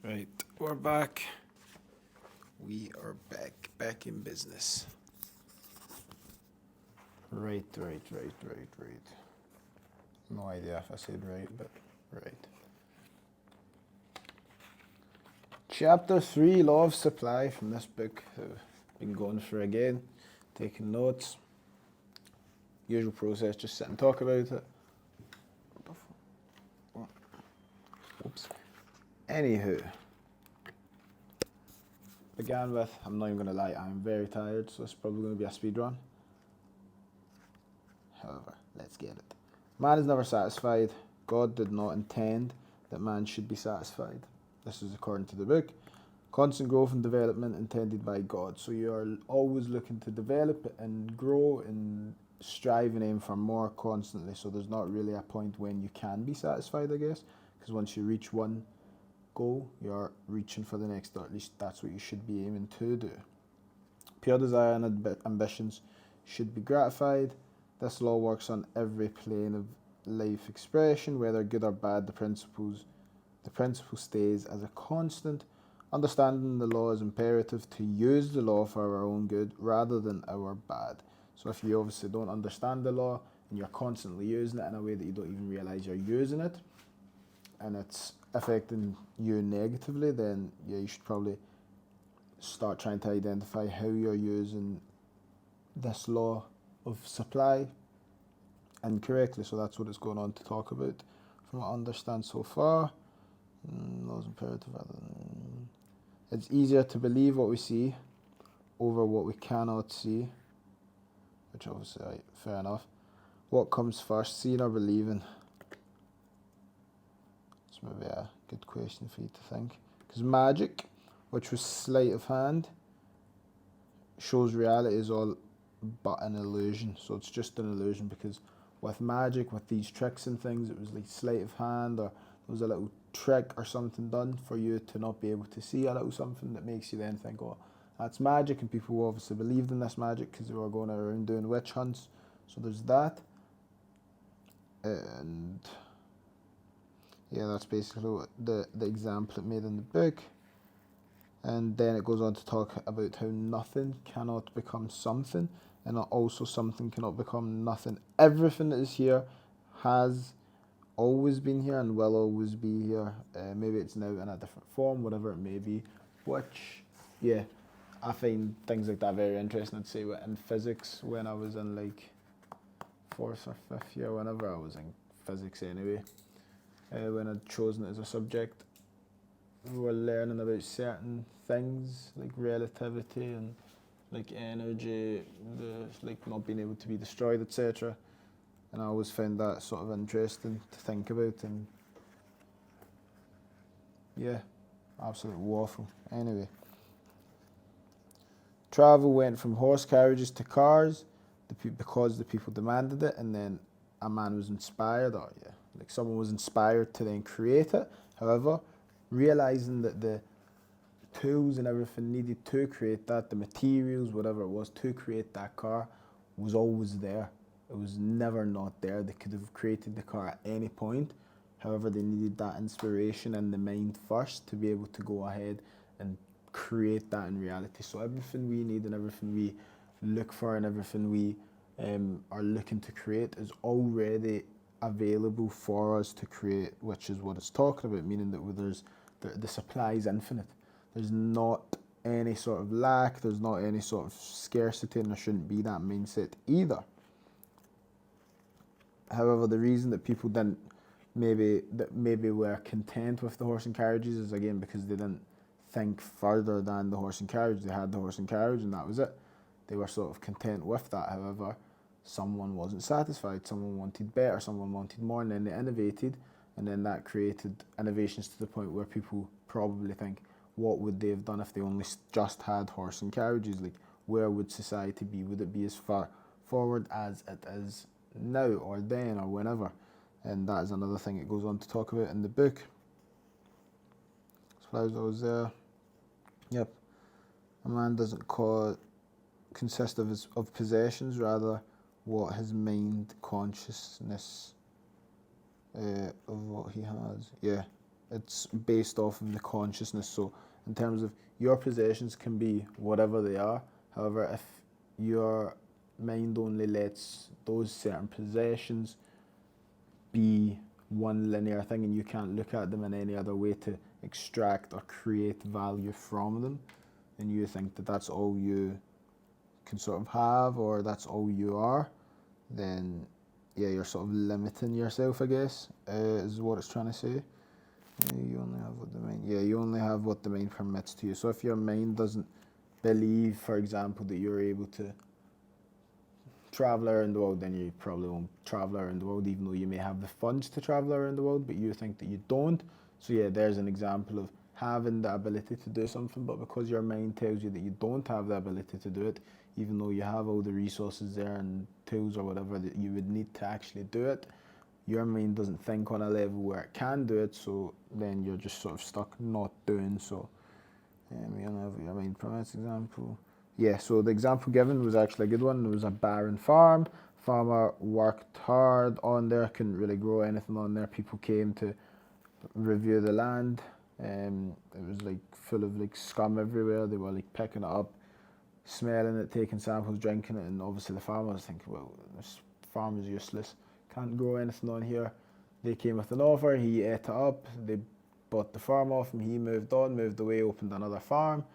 Right, we're back. We are back in business. Right. No idea if I said right, but right. Chapter 3, Law of Supply from this book. I've been going through again, taking notes. Usual process, just sit and talk about it. Oops. Anywho, began with, I'm not even going to lie, I'm very tired, so it's probably going to be a speed run. However, let's get it. Man is never satisfied. God did not intend that man should be satisfied. This is according to the book. Constant growth and development intended by God. So you are always looking to develop and grow and strive and aim for more constantly. So there's not really a point when you can be satisfied, I guess, because once you reach one goal, you're reaching for the next, or at least that's what you should be aiming to do. Pure desire and ambitions should be gratified. This law works on every plane of life expression, whether good or bad. The principle stays as a constant. Understanding the law is imperative to use the law for our own good rather than our bad. So if you obviously don't understand the law and you're constantly using it in a way that you don't even realize you're using it, and it's affecting you negatively, then yeah, you should probably start trying to identify how you're using this law of supply incorrectly. So that's what it's going on to talk about from what I understand so far. Laws imperative rather than... It's easier to believe what we see over what we cannot see, which obviously, right, fair enough. What comes first, seeing or believing? It's maybe a good question for you to think. Because magic, which was sleight of hand, shows reality is all but an illusion. So it's just an illusion, because with magic, with these tricks and things, it was like sleight of hand, or there was a little trick or something done for you to not be able to see a little something that makes you then think, oh, that's magic, and people obviously believed in this magic because they were going around doing witch hunts. So there's that. And yeah, that's basically what the example it made in the book. And then it goes on to talk about how nothing cannot become something, and also something cannot become nothing. Everything that is here has always been here and will always be here. Maybe it's now in a different form, whatever it may be. Which, yeah, I find things like that very interesting. I'd say in physics, when I was in like 4th or 5th year, whenever I was in physics anyway, when I'd chosen it as a subject, we were learning about certain things like relativity and like energy, like not being able to be destroyed, etc. And I always found that sort of interesting to think about, and yeah, absolute waffle. Anyway, travel went from horse carriages to cars because the people demanded it, and then a man was inspired, or yeah, like someone was inspired to then create it. However, realizing that the tools and everything needed to create that, the materials, whatever it was to create that car, was always there. It was never not there. They could have created the car at any point. However, they needed that inspiration in the mind first to be able to go ahead and create that in reality. So everything we need and everything we look for and everything we are looking to create is already available for us to create, which is what it's talking about, meaning that the supply is infinite. There's not any sort of lack, there's not any sort of scarcity, and there shouldn't be that mindset either. However, the reason that people didn't maybe were content with the horse and carriages is again because they didn't think further than the horse and carriage. They had the horse and carriage and that was it. They were sort of content with that. However, someone wasn't satisfied, someone wanted better, someone wanted more, and then they innovated, and then that created innovations to the point where people probably think, what would they have done if they only just had horse and carriages? Like, where would society be? Would it be as far forward as it is now, or then, or whenever? And that is another thing it goes on to talk about in the book. As far as I was there, yep. A man doesn't consist of possessions, rather what his mind consciousness of what he has. Yeah, it's based off of the consciousness. So in terms of your possessions can be whatever they are. However, if your mind only lets those certain possessions be one linear thing and you can't look at them in any other way to extract or create value from them, and you think that that's all you can sort of have or that's all you are, then yeah, you're sort of limiting yourself, I guess, is what it's trying to say. You only have what the mind, yeah, you only have what the mind permits to you. So if your mind doesn't believe, for example, that you're able to travel around the world, then you probably won't travel around the world, even though you may have the funds to travel around the world, but you think that you don't. So yeah, there's an example of having the ability to do something, but because your mind tells you that you don't have the ability to do it, even though you have all the resources there and tools or whatever that you would need to actually do it, your mind doesn't think on a level where it can do it, so then you're just sort of stuck not doing so. We don't have your mind permits example. Yeah, so the example given was actually a good one. It was a barren farm. Farmer worked hard on there, couldn't really grow anything on there. People came to review the land. It was like full of like scum everywhere. They were like picking it up, smelling it, taking samples, drinking it, and obviously the farmer was thinking, well, this farm is useless. Can't grow anything on here. They came with an offer. He ate it up. They bought the farm off him. He moved on, moved away, opened another farm,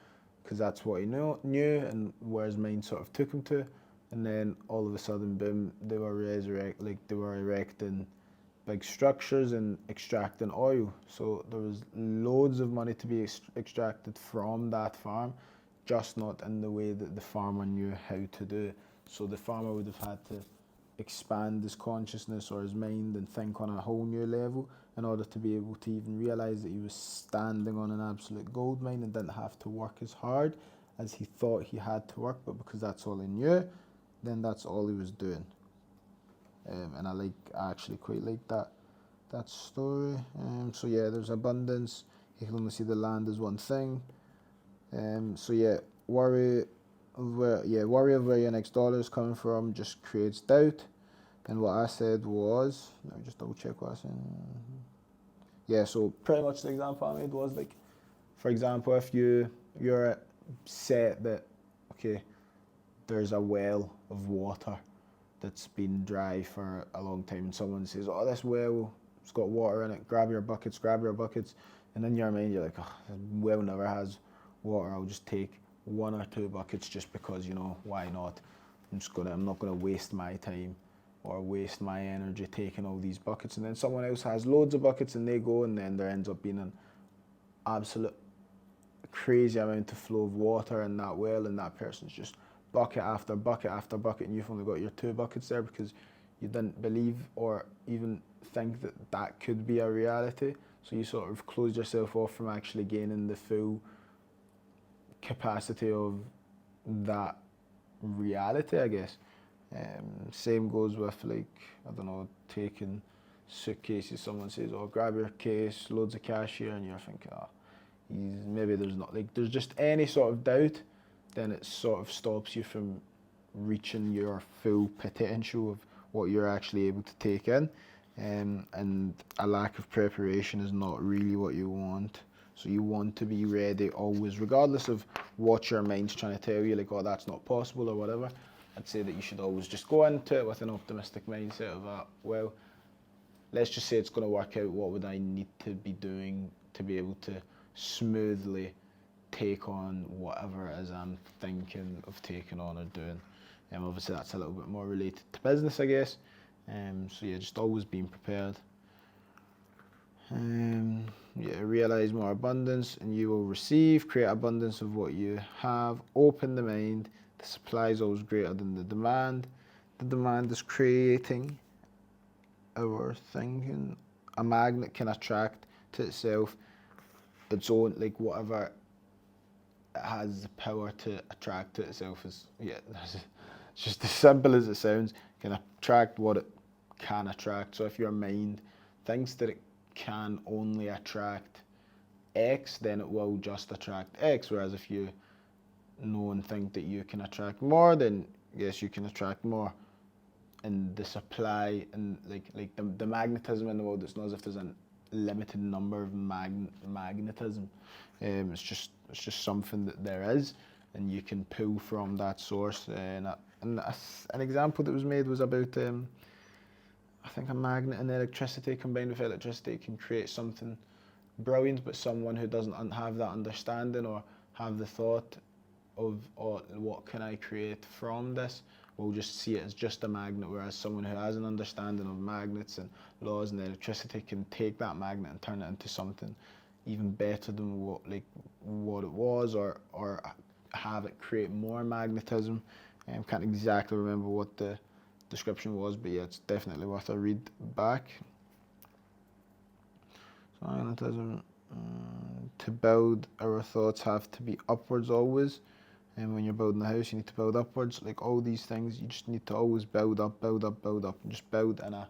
because that's what he knew and where his mind sort of took him to. And then all of a sudden, boom, they were erecting big structures and extracting oil. So there was loads of money to be extracted from that farm, just not in the way that the farmer knew how to do. So the farmer would have had to expand his consciousness or his mind and think on a whole new level in order to be able to even realize that he was standing on an absolute gold mine and didn't have to work as hard as he thought he had to work, but because that's all he knew, then that's all he was doing. And I actually quite like that story. So yeah, there's abundance. You can only see the land as one thing. So yeah, worry of where your next dollar is coming from just creates doubt. And what I said was, let me just double check what I said. Yeah, so pretty much the example I made was like, for example, if you're set that, okay, there's a well of water that's been dry for a long time, and someone says, oh, this well, it's got water in it, grab your buckets, and in your mind you're like, oh, this well never has water, I'll just take 1 or 2 buckets just because, why not? I'm not gonna waste my time or waste my energy taking all these buckets. And then someone else has loads of buckets and they go, and then there ends up being an absolute crazy amount of flow of water in that well, and that person's just bucket after bucket after bucket, and you've only got your 2 buckets there because you didn't believe or even think that that could be a reality. So you sort of closed yourself off from actually gaining the full capacity of that reality, I guess. Same goes with, like, I don't know, taking suitcases. Someone says, oh, grab your case, loads of cash here, and you're thinking, oh, maybe there's not, like, there's just any sort of doubt, then it sort of stops you from reaching your full potential of what you're actually able to take in. And a lack of preparation is not really what you want. So you want to be ready always, regardless of what your mind's trying to tell you, like, oh, that's not possible or whatever. I'd say that you should always just go into it with an optimistic mindset of, well, let's just say it's going to work out. What would I need to be doing to be able to smoothly take on whatever it is I'm thinking of taking on or doing? Obviously, that's a little bit more related to business, I guess. So yeah, just always being prepared. Realize more abundance and you will receive. Create abundance of what you have. Open the mind. The supply is always greater than the demand. The demand is creating our thinking. A magnet can attract to itself its own, like, whatever it has the power to attract to itself. Is it's just as simple as it sounds. It can attract what it can attract. So if your mind thinks that it can only attract X, then it will just attract X. Whereas if you know and think that you can attract more, then yes, you can attract more. And the supply and like the magnetism in the world, it's not as if there's an limited number of magnetism. It's just something that there is, and you can pull from that source. And an example that was made was about I think a magnet and electricity combined with electricity can create something brilliant, but someone who doesn't have that understanding or have the thought of, oh, what can I create from this, will just see it as just a magnet, whereas someone who has an understanding of magnets and laws and electricity can take that magnet and turn it into something even better than what it was, or have it create more magnetism. Can't exactly remember what the description was, but yeah, it's definitely worth a read back. So magnetism, to build, our thoughts have to be upwards always. And when you're building a house, you need to build upwards. Like all these things, you just need to always build up, and just build in a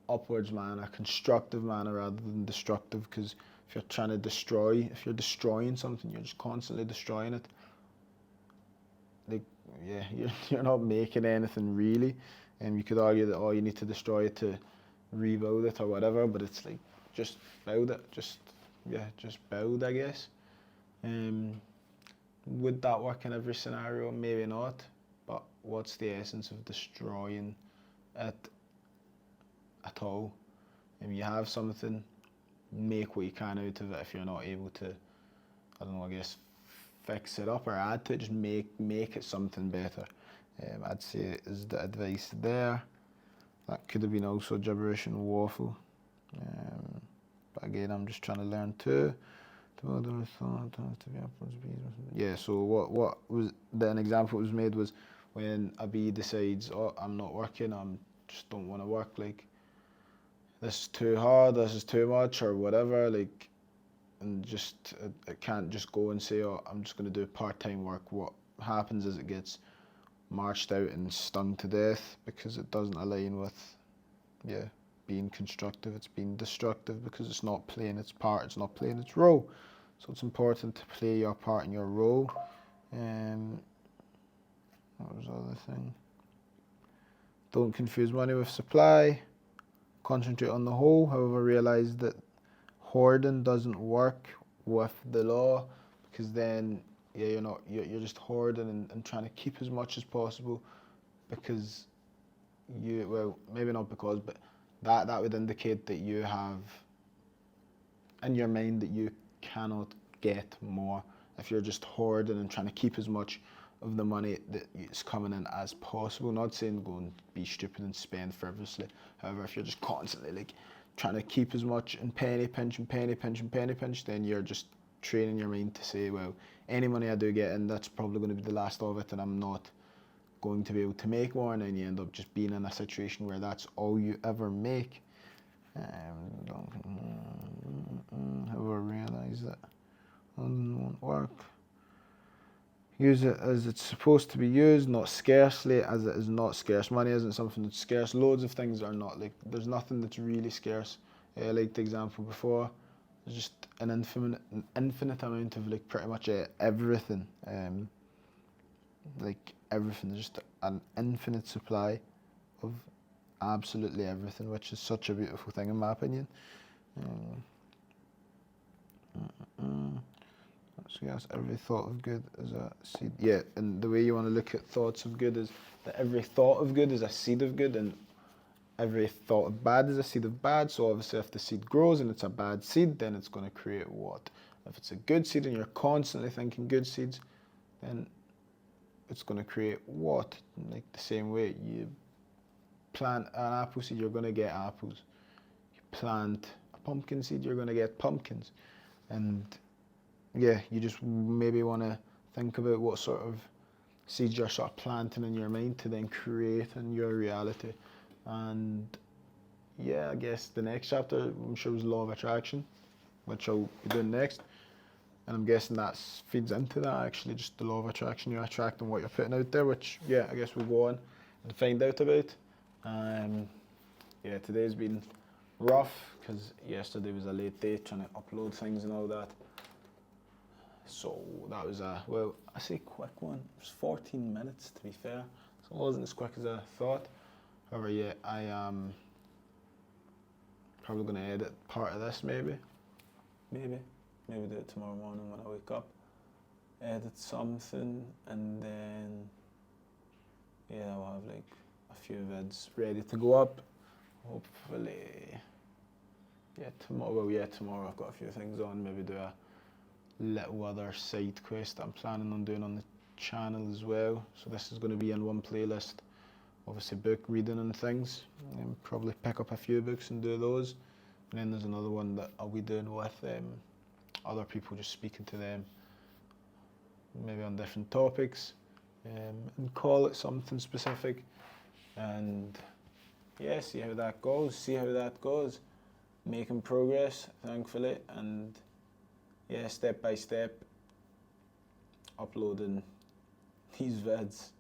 upwards manner, constructive manner rather than destructive. Because if you're trying to destroy, if you're destroying something, you're just constantly destroying it. Like, yeah, you're not making anything really. And you could argue that, oh, you need to destroy it to rebuild it or whatever, but it's like, just build it. Just build, I guess. Would that work in every scenario? Maybe not. But what's the essence of destroying it at all? If you have something, make what you can out of it. If you're not able to, I don't know, I guess, fix it up or add to it, just make it something better. I'd say is the advice there. That could have been also gibberish and waffle. But again, I'm just trying to learn too. Yeah, so what was an example was made was when a bee decides, oh, I'm not working, I'm just don't want to work, like this is too hard, this is too much, or whatever, like, and just it can't just go and say, oh, I'm just going to do part-time work. What happens is it gets marched out and stung to death because it doesn't align with, yeah, being constructive. It's being destructive because it's not playing its part, it's not playing its role. So it's important to play your part in your role. What was the other thing? Don't confuse money with supply. Concentrate on the whole. However, realize that hoarding doesn't work with the law, because then, yeah, you're just hoarding and trying to keep as much as possible, because well, maybe not because, but that would indicate that you have in your mind that you cannot get more if you're just hoarding and trying to keep as much of the money that is coming in as possible. Not saying go and be stupid and spend frivolously. However, if you're just constantly like trying to keep as much and penny pinch, then you're just training your mind to say, well, any money I do get in, that's probably going to be the last of it, and I'm not going to be able to make more, and then you end up just being in a situation where that's all you ever make. However, realize that won't work. Use it as it's supposed to be used, not scarcely, as it is not scarce. Money isn't something that's scarce. Loads of things are not. Like, there's nothing that's really scarce. Like the example before, there's just an infinite amount of like pretty much everything. Like everything, there's just an infinite supply of absolutely everything, which is such a beautiful thing in my opinion. So yes, every thought of good is a seed. Yeah, and the way you want to look at thoughts of good is that every thought of good is a seed of good, and every thought of bad is a seed of bad. So obviously if the seed grows and it's a bad seed, then it's going to create what? If it's a good seed and you're constantly thinking good seeds, then it's going to create what? Like the same way you plant an apple seed, you're going to get apples. You plant a pumpkin seed, you're going to get pumpkins. And yeah, you just maybe want to think about what sort of seeds you're sort of planting in your mind to then create in your reality. And yeah, I guess the next chapter, I'm sure, was law of attraction, which I'll be doing next. And I'm guessing that feeds into that, actually, just the law of attraction. You're attracting what you're putting out there, which, yeah, I guess we'll go on and find out about. Yeah, today's been rough because yesterday was a late day trying to upload things and all that. So that was well, I say quick one. It was 14 minutes to be fair, so it wasn't as quick as I thought. However, yeah, Probably going to edit part of this maybe. Maybe do it tomorrow morning when I wake up. Edit something, and then yeah, I'll have like a few vids Ready to go up. Hopefully. Yeah, tomorrow I've got a few things on. Maybe do a little other side quest I'm planning on doing on the channel as well. So this is going to be in one playlist. Obviously book reading and things. And probably pick up a few books and do those. And then there's another one that I'll be doing with other people, just speaking to them, maybe on different topics, and call it something specific. And yeah, see how that goes. Making progress, thankfully, and yeah, step by step, uploading these vids.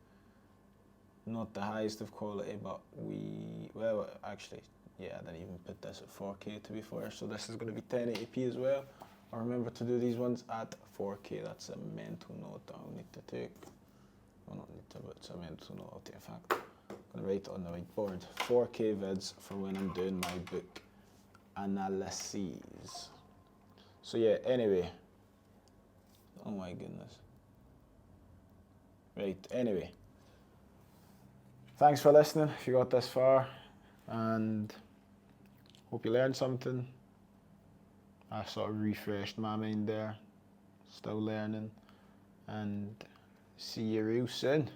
Not the highest of quality, but actually, yeah, I didn't even put this at 4K to be fair, so this is going to be 1080p as well. I remember to do these ones at 4K, that's a mental note I'll need to take. Well, not need to, but it's a mental note I'll take. In fact, I'm going to write it on the whiteboard. 4K vids for when I'm doing my book analyses. So yeah, anyway. Oh my goodness. Right, anyway. Thanks for listening if you got this far, and hope you learned something. I sort of refreshed my mind there, still learning, and see you real soon.